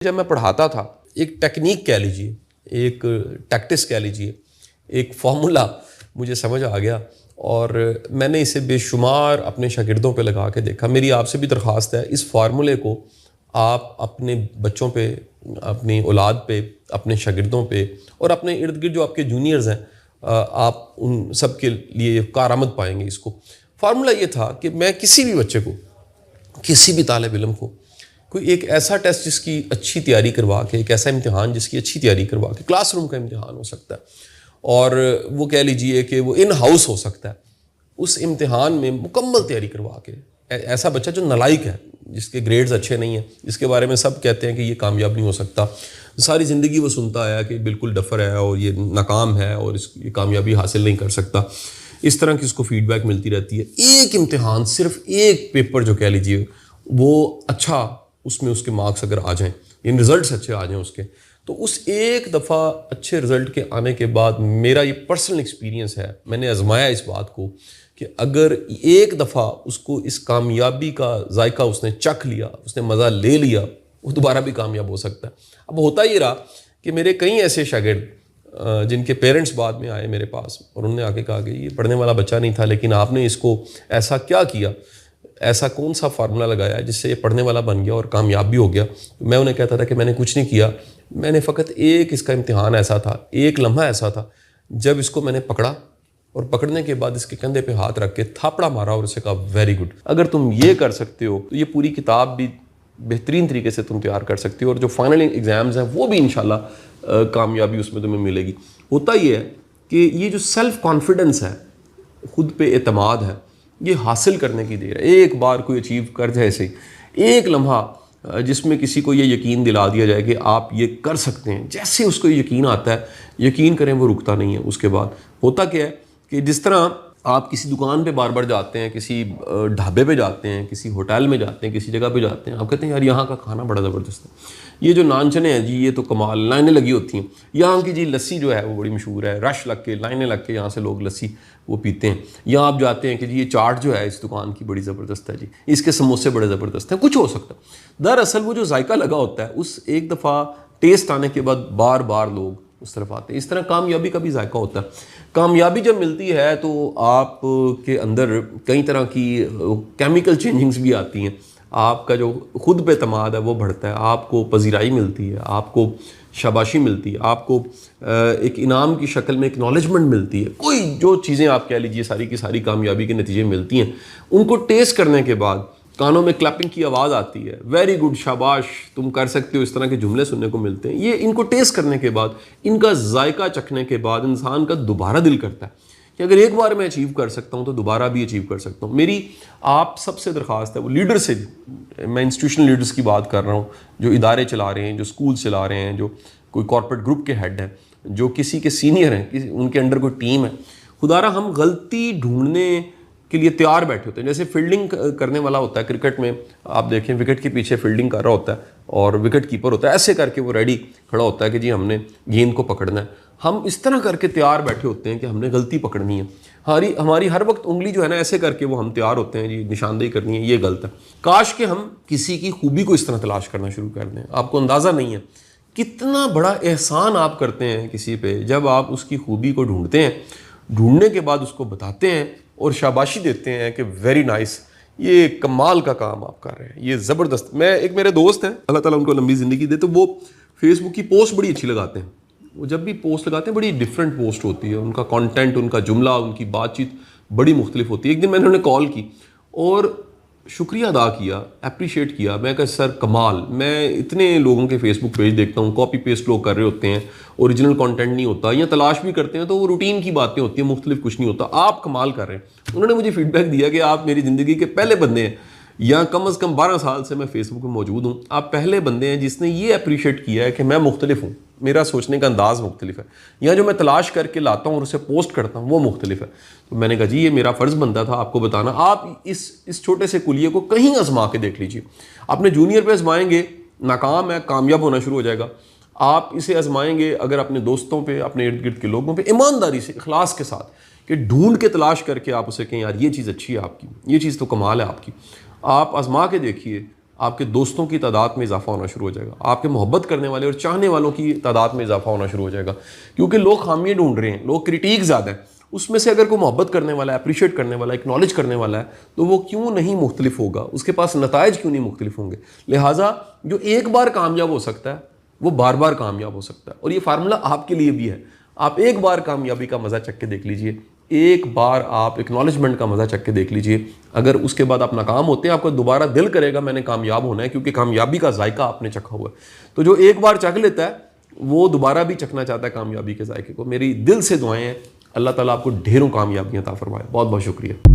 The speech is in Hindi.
जब मैं पढ़ाता था, एक टेक्निक कह लीजिए, एक टैक्टिस कह लीजिए, एक फार्मूला मुझे समझ आ गया और मैंने इसे बेशुमार अपने शागिर्दों पे लगा के देखा। मेरी आपसे भी दरख्वास्त है, इस फार्मूले को आप अपने बच्चों पे, अपनी औलाद पे, अपने शागिर्दों पे और अपने इर्द गिर्द जो आपके जूनियर्स हैं, आप उन सब के लिए कारआमद पाएंगे। इसको फार्मूला ये था कि मैं किसी भी बच्चे को, किसी भी तालिब इल्म को कोई एक ऐसा टेस्ट जिसकी अच्छी तैयारी करवा के, एक ऐसा इम्तिहान जिसकी अच्छी तैयारी करवा के, क्लासरूम का इम्तिहान हो सकता है और वो कह लीजिए कि वो इन हाउस हो सकता है, उस इम्तिहान में मुकम्मल तैयारी करवा के ऐसा बच्चा जो नालायक है, जिसके ग्रेड्स अच्छे नहीं हैं, जिसके बारे में सब कहते हैं कि ये कामयाब नहीं हो सकता, सारी ज़िंदगी वो सुनता आया कि बिल्कुल डफर है और ये नाकाम है और ये कामयाबी हासिल नहीं कर सकता, इस तरह की उसको फीडबैक मिलती रहती है। एक इम्तिहान, सिर्फ एक पेपर जो कह लीजिए वो अच्छा, उसमें उसके मार्क्स अगर आ जाएं, इन रिज़ल्ट्स अच्छे आ जाएं उसके, तो उस एक दफ़ा अच्छे रिज़ल्ट के आने के बाद मेरा ये पर्सनल एक्सपीरियंस है, मैंने आजमाया इस बात को कि अगर एक दफ़ा उसको इस कामयाबी का जायका उसने चख लिया, उसने मज़ा ले लिया, वो दोबारा भी कामयाब हो सकता है। अब होता ये रहा कि मेरे कई ऐसे शागिर्द जिनके पेरेंट्स बाद में आए मेरे पास और उन्होंने आके कहा कि ये पढ़ने वाला बच्चा नहीं था, लेकिन आपने इसको ऐसा क्या किया, ऐसा कौन सा फार्मूला लगाया जिससे ये पढ़ने वाला बन गया और कामयाब भी हो गया। तो मैं उन्हें कहता था कि मैंने कुछ नहीं किया, मैंने फ़कत एक इसका इम्तिहान ऐसा था, एक लम्हा ऐसा था जब इसको मैंने पकड़ा और पकड़ने के बाद इसके कंधे पे हाथ रख के थापड़ा मारा और उसे कहा वेरी गुड। अगर तुम ये कर सकते हो तो ये पूरी किताब भी बेहतरीन तरीके से तुम तैयार कर सकते हो और जो फाइनल एग्ज़ाम्स हैं वो भी इंशाल्लाह कामयाबी उसमें तुम्हें मिलेगी। होता ये है कि ये जो सेल्फ़ कॉन्फिडेंस है, खुद पे एतमाद है, ये हासिल करने की देर है। एक बार कोई अचीव कर जाए ऐसे, एक लम्हा जिसमें किसी को ये यकीन दिला दिया जाए कि आप ये कर सकते हैं, जैसे उसको यकीन आता है, यकीन करें वो रुकता नहीं है। उसके बाद होता क्या है कि जिस तरह आप किसी दुकान पे बार बार जाते हैं, किसी ढाबे पे जाते हैं, किसी होटल में जाते हैं, किसी जगह पे जाते हैं, आप कहते हैं यार यहाँ का खाना बड़ा ज़बरदस्त है, ये जो नान चने हैं जी ये तो कमाल, लाइनें लगी होती हैं, यहाँ की जी लस्सी जो है वो बड़ी मशहूर है, रश लग के, लाइनें लग के यहाँ से लोग लस्सी वो पीते हैं। या आप जाते हैं कि जी ये चाट जो है इस दुकान की बड़ी ज़बरदस्त है जी, इसके समोसे बड़े ज़बरदस्त हैं, कुछ हो सकता है। दरअसल वो जो जायका लगा होता है, उस एक दफ़ा टेस्ट आने के बाद बार बार लोग उस तरफ आते हैं। इस तरह कामयाबी का भी जायका होता है। कामयाबी जब मिलती है तो आप के अंदर कई तरह की केमिकल चेंजिंग्स भी आती हैं, आपका जो खुद पे एतमाद है वो बढ़ता है, आपको पजीराई मिलती है, आपको शाबाशी मिलती है, आपको एक इनाम की शक्ल में एक्नॉलेजमेंट मिलती है। कोई जो चीज़ें आप कह लीजिए सारी की सारी कामयाबी के नतीजे मिलती हैं, उनको टेस्ट करने के बाद कानों में क्लैपिंग की आवाज़ आती है, वेरी गुड, शाबाश, तुम कर सकते हो, इस तरह के जुमले सुनने को मिलते हैं। ये इनको टेस्ट करने के बाद, इनका जायका चखने के बाद इंसान का दोबारा दिल करता है कि अगर एक बार मैं अचीव कर सकता हूँ तो दोबारा भी अचीव कर सकता हूँ। मेरी आप सबसे दरख्वास्त है, वो लीडर से, मैं इंस्टीट्यूशनल लीडर्स की बात कर रहा हूँ, जो इदारे चला रहे हैं, जो स्कूल चला रहे हैं, जो कोई कॉर्पोरेट ग्रुप के हेड हैं, जो किसी के सीनियर हैं, उनके अंडर कोई टीम है, खुदारा हम गलती ढूंढने के लिए तैयार बैठे होते हैं। जैसे फील्डिंग करने वाला होता है क्रिकेट में, आप देखें विकेट के पीछे फील्डिंग कर रहा होता है और विकेट कीपर होता है, ऐसे करके वो रेडी खड़ा होता है कि जी हमने गेंद को पकड़ना है। हम इस तरह करके तैयार बैठे होते हैं कि हमने गलती पकड़नी है, हमारी हर वक्त उंगली जो है ना ऐसे करके वो हम तैयार होते हैं जी निशानदेही करनी है, ये गलत है। काश कि हम किसी की खूबी को इस तरह तलाश करना शुरू कर दें। आपको अंदाज़ा नहीं है कितना बड़ा एहसान आप करते हैं किसी पे जब आप उसकी खूबी को ढूंढते हैं, ढूंढने के बाद उसको बताते हैं और शाबाशी देते हैं कि वेरी नाइस, ये कमाल का काम आप कर रहे हैं, ये ज़बरदस्त। एक मेरे दोस्त हैं, अल्लाह ताला उनको लंबी ज़िंदगी दे, तो वो फेसबुक की पोस्ट बड़ी अच्छी लगाते हैं। वो जब भी पोस्ट लगाते हैं बड़ी डिफरेंट पोस्ट होती है, उनका कंटेंट, उनका जुमला, उनकी बातचीत बड़ी मुख्तलिफ होती है। एक दिन मैंने उन्हें कॉल की और शुक्रिया अदा किया, अप्रिशिएट किया। मैं कहा सर कमाल, मैं इतने लोगों के फेसबुक पेज देखता हूँ, कॉपी पेस्ट लोग कर रहे होते हैं, ओरिजिनल कंटेंट नहीं होता, या तलाश भी करते हैं तो वो रूटीन की बातें होती हैं, मुख्तलिफ कुछ नहीं होता। आप कमाल कर रहे हैं। उन्होंने मुझे फीडबैक दिया कि आप मेरी ज़िंदगी के पहले बंदे हैं, या कम से कम 12 साल से मैं फेसबुक में मौजूद हूँ, आप पहले बंदे हैं जिसने ये अप्रिशिएट किया है कि मैं मुख्तलिफ हूँ, मेरा सोचने का अंदाज़ मुख्तलिफ है, या जो मैं तलाश करके लाता हूँ और उसे पोस्ट करता हूँ वो मुख्तलिफ है। तो मैंने कहा जी ये मेरा फ़र्ज़ बनता था आपको बताना। आप इस छोटे से कुलिये को कहीं आजमा के देख लीजिए। अपने जूनियर पे आजमाएंगे, नाकाम है, कामयाब होना शुरू हो जाएगा। आप इसे आजमाएंगे अगर अपने दोस्तों पे, अपने इर्द गिर्द के लोगों पे ईमानदारी से, इखलास के साथ, कि ढूंढ के तलाश करके आप उसे कहें यार ये चीज़ अच्छी है आपकी, ये चीज़ तो कमाल है आपकी, आप आजमा के देखिए, आपके दोस्तों की तादाद में इजाफा होना शुरू हो जाएगा, आपके मोहब्बत करने वाले और चाहने वालों की तादाद में इजाफा होना शुरू हो जाएगा। क्योंकि लोग खामियां ढूंढ रहे हैं, लोग क्रिटिक ज़्यादा है, उसमें से अगर कोई मोहब्बत करने वाला है, अप्रिशिएट करने वाला है, एक्नॉलेज करने वाला है, तो वो क्यों नहीं मुख्तलिफ होगा, उसके पास नताइज क्यों नहीं मुख्तलिफ होंगे। लिहाजा जो एक बार कामयाब हो सकता है वो बार बार कामयाब हो सकता है, और ये फार्मूला आपके लिए भी है। आप एक बार कामयाबी का मज़ा चख के देख लीजिए, एक बार आप एक्नॉलेजमेंट का मज़ा चख के देख लीजिए। अगर उसके बाद आप नाकाम होते हैं, आपको दोबारा दिल करेगा मैंने कामयाब होना है, क्योंकि कामयाबी का जायका आपने चखा हुआ है। तो जो एक बार चख लेता है वो दोबारा भी चखना चाहता है कामयाबी के जायके को। मेरी दिल से दुआएं हैं, अल्लाह ताला आपको ढेरों कामयाबियां अता फरमाए। बहुत बहुत शुक्रिया।